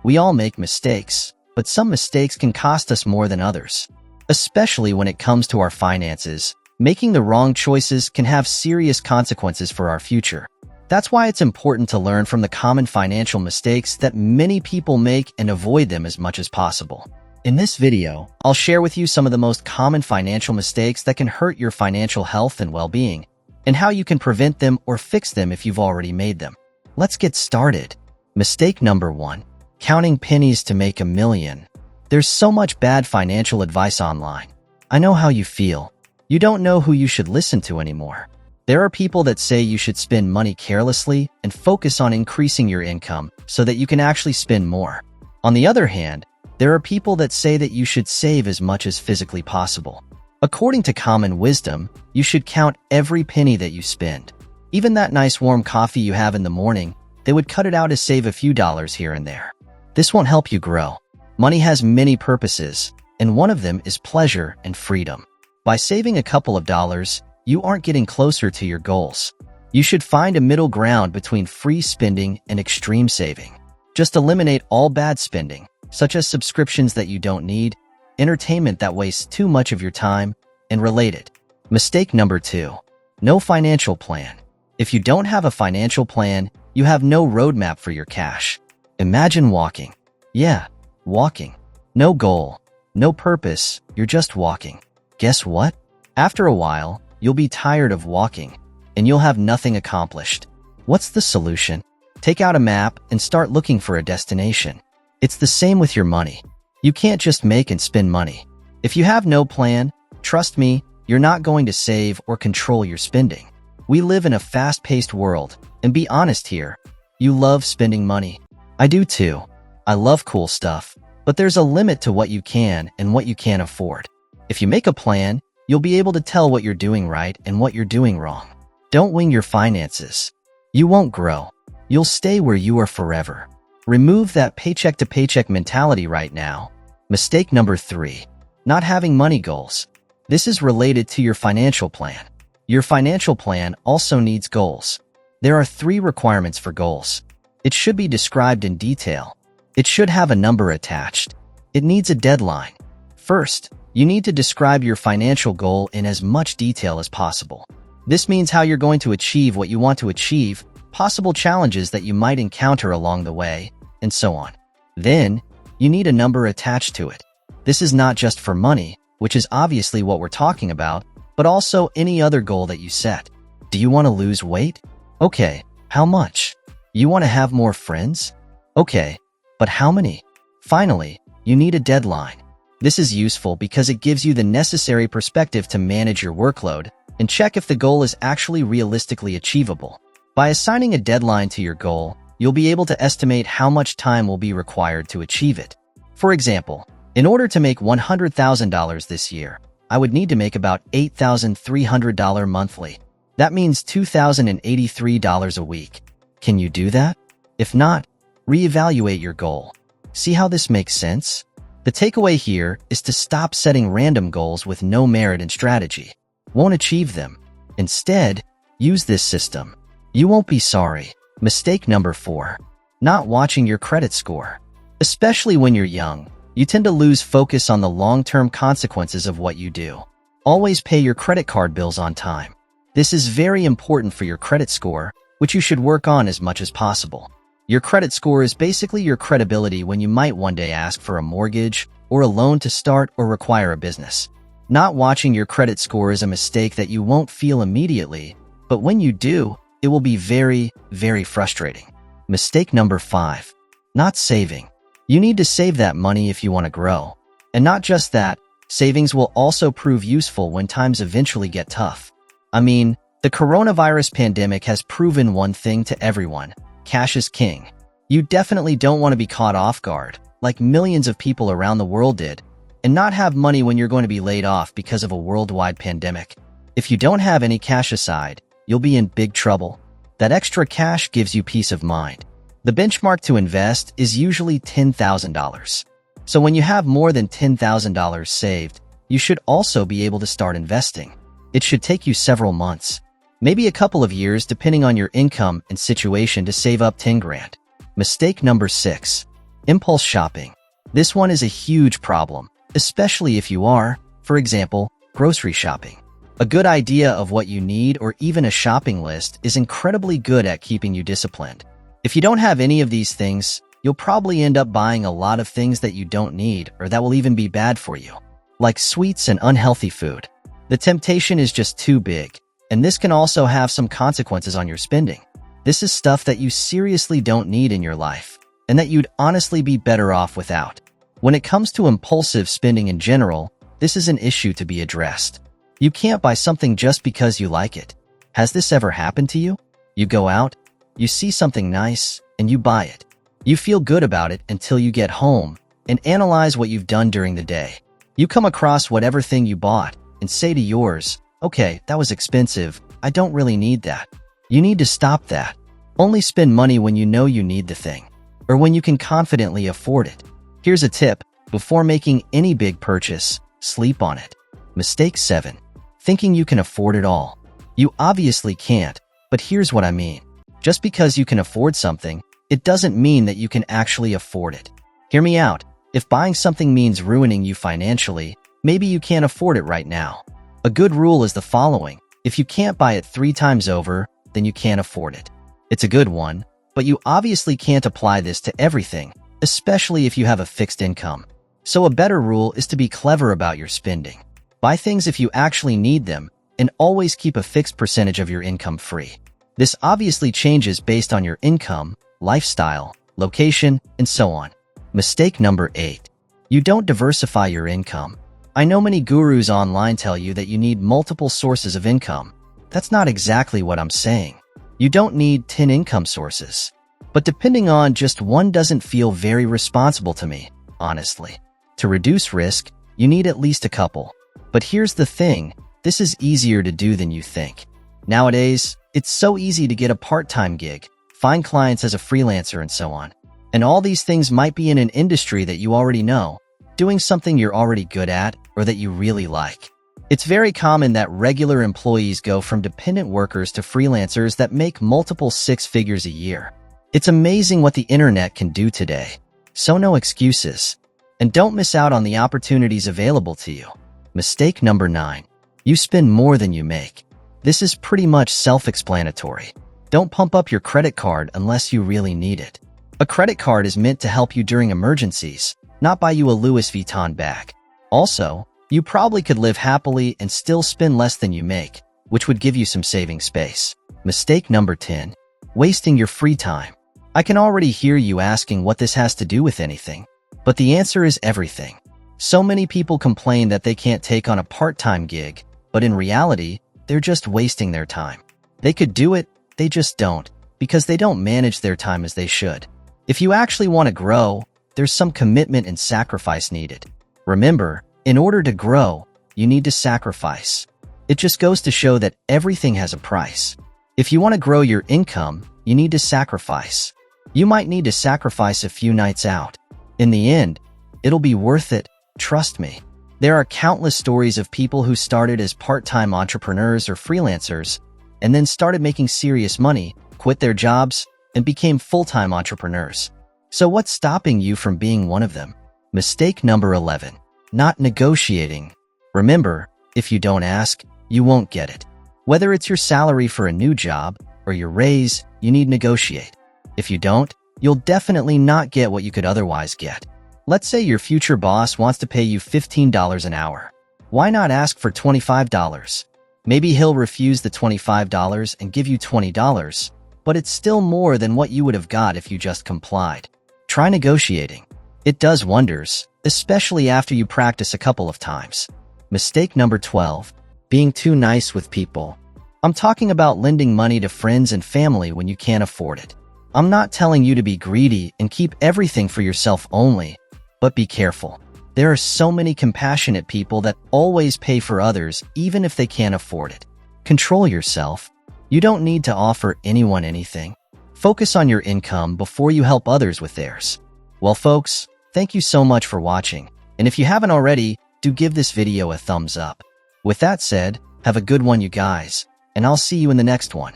We all make mistakes, but some mistakes can cost us more than others. Especially when it comes to our finances, making the wrong choices can have serious consequences for our future. That's why it's important to learn from the common financial mistakes that many people make and avoid them as much as possible. In this video, I'll share with you some of the most common financial mistakes that can hurt your financial health and well-being, and how you can prevent them or fix them if you've already made them. Let's get started. Mistake number 1. Counting pennies to make a million. There's so much bad financial advice online. I know how you feel. You don't know who you should listen to anymore. There are people that say you should spend money carelessly and focus on increasing your income so that you can actually spend more. On the other hand, there are people that say that you should save as much as physically possible. According to common wisdom, you should count every penny that you spend. Even that nice warm coffee you have in the morning, they would cut it out to save a few dollars here and there. This won't help you grow. Money has many purposes, and one of them is pleasure and freedom. By saving a couple of dollars, you aren't getting closer to your goals. You should find a middle ground between free spending and extreme saving. Just eliminate all bad spending, such as subscriptions that you don't need, entertainment that wastes too much of your time, and related. Mistake number 2. No financial plan. If you don't have a financial plan, you have no roadmap for your cash. Imagine walking. Yeah, walking. No goal, no purpose, you're just walking. Guess what? After a while, you'll be tired of walking, and you'll have nothing accomplished. What's the solution? Take out a map and start looking for a destination. It's the same with your money. You can't just make and spend money. If you have no plan, trust me, you're not going to save or control your spending. We live in a fast-paced world, and be honest here, you love spending money. I do too. I love cool stuff, but there's a limit to what you can and what you can't afford. If you make a plan, you'll be able to tell what you're doing right and what you're doing wrong. Don't wing your finances. You won't grow. You'll stay where you are forever. Remove that paycheck-to-paycheck mentality right now. Mistake number 3. Not having money goals. This is related to your financial plan. Your financial plan also needs goals. There are 3 requirements for goals. It should be described in detail. It should have a number attached. It needs a deadline. First, you need to describe your financial goal in as much detail as possible. This means how you're going to achieve what you want to achieve, possible challenges that you might encounter along the way, and so on. Then, you need a number attached to it. This is not just for money, which is obviously what we're talking about, but also any other goal that you set. Do you want to lose weight? Okay, how much? You want to have more friends? Okay, but how many? Finally, you need a deadline. This is useful because it gives you the necessary perspective to manage your workload and check if the goal is actually realistically achievable. By assigning a deadline to your goal, you'll be able to estimate how much time will be required to achieve it. For example, in order to make $100,000 this year, I would need to make about $8,300 monthly. That means $2,083 a week. Can you do that? If not, reevaluate your goal. See how this makes sense? The takeaway here is to stop setting random goals with no merit and strategy. Won't achieve them. Instead, use this system. You won't be sorry. Mistake number 4. Not watching your credit score. Especially when you're young, you tend to lose focus on the long-term consequences of what you do. Always pay your credit card bills on time. This is very important for your credit score, which you should work on as much as possible. Your credit score is basically your credibility when you might one day ask for a mortgage or a loan to start or require a business. Not watching your credit score is a mistake that you won't feel immediately, but when you do, it will be very, very frustrating. Mistake number 5. Not saving. You need to save that money if you want to grow. And not just that, savings will also prove useful when times eventually get tough. I mean, the coronavirus pandemic has proven one thing to everyone. Cash is king. You definitely don't want to be caught off guard, like millions of people around the world did, and not have money when you're going to be laid off because of a worldwide pandemic. If you don't have any cash aside, you'll be in big trouble. That extra cash gives you peace of mind. The benchmark to invest is usually $10,000. So when you have more than $10,000 saved, you should also be able to start investing. It should take you several months, maybe a couple of years depending on your income and situation to save up 10 grand. Mistake number 6. Impulse shopping. This one is a huge problem, especially if you are, for example, grocery shopping. A good idea of what you need or even a shopping list is incredibly good at keeping you disciplined. If you don't have any of these things, you'll probably end up buying a lot of things that you don't need or that will even be bad for you, like sweets and unhealthy food. The temptation is just too big, and this can also have some consequences on your spending. This is stuff that you seriously don't need in your life, and that you'd honestly be better off without. When it comes to impulsive spending in general, this is an issue to be addressed. You can't buy something just because you like it. Has this ever happened to you? You go out, you see something nice, and you buy it. You feel good about it until you get home and analyze what you've done during the day. You come across whatever thing you bought and say to yours, okay, that was expensive, I don't really need that. You need to stop that. Only spend money when you know you need the thing, or when you can confidently afford it. Here's a tip: before making any big purchase, sleep on it. Mistake 7. Thinking you can afford it all. You obviously can't, but here's what I mean. Just because you can afford something, it doesn't mean that you can actually afford it. Hear me out. If buying something means ruining you financially, maybe you can't afford it right now. A good rule is the following: if you can't buy it 3 times over, then you can't afford it. It's a good one, but you obviously can't apply this to everything, especially if you have a fixed income. So a better rule is to be clever about your spending. Buy things if you actually need them, and always keep a fixed percentage of your income free. This obviously changes based on your income, lifestyle, location, and so on. Mistake number 8. You don't diversify your income. I know many gurus online tell you that you need multiple sources of income. That's not exactly what I'm saying. You don't need 10 income sources. But depending on just one doesn't feel very responsible to me, honestly. To reduce risk, you need at least a couple. But here's the thing, this is easier to do than you think. Nowadays, it's so easy to get a part-time gig, find clients as a freelancer, and so on. And all these things might be in an industry that you already know, doing something you're already good at or that you really like. It's very common that regular employees go from dependent workers to freelancers that make multiple 6 figures a year. It's amazing what the internet can do today. So no excuses. And don't miss out on the opportunities available to you. Mistake number 9. You spend more than you make. This is pretty much self-explanatory. Don't pump up your credit card unless you really need it. A credit card is meant to help you during emergencies, not buy you a Louis Vuitton bag. Also, you probably could live happily and still spend less than you make, which would give you some saving space. Mistake number 10. Wasting your free time. I can already hear you asking what this has to do with anything, but the answer is everything. So many people complain that they can't take on a part-time gig, but in reality, they're just wasting their time. They could do it, they just don't, because they don't manage their time as they should. If you actually want to grow, there's some commitment and sacrifice needed. Remember, in order to grow, you need to sacrifice. It just goes to show that everything has a price. If you want to grow your income, you need to sacrifice. You might need to sacrifice a few nights out. In the end, it'll be worth it, trust me. There are countless stories of people who started as part-time entrepreneurs or freelancers, and then started making serious money, quit their jobs, and became full-time entrepreneurs. So what's stopping you from being one of them? Mistake number 11. Not negotiating. Remember, if you don't ask, you won't get it. Whether it's your salary for a new job or your raise, you need to negotiate. If you don't, you'll definitely not get what you could otherwise get. Let's say your future boss wants to pay you $15 an hour. Why not ask for $25? Maybe he'll refuse the $25 and give you $20, but it's still more than what you would have got if you just complied. Try negotiating. It does wonders, especially after you practice a couple of times. Mistake number 12. Being too nice with people. I'm talking about lending money to friends and family when you can't afford it. I'm not telling you to be greedy and keep everything for yourself only, but be careful. There are so many compassionate people that always pay for others even if they can't afford it. Control yourself. You don't need to offer anyone anything. Focus on your income before you help others with theirs. Well, folks, thank you so much for watching, and if you haven't already, do give this video a thumbs up. With that said, have a good one, you guys, and I'll see you in the next one.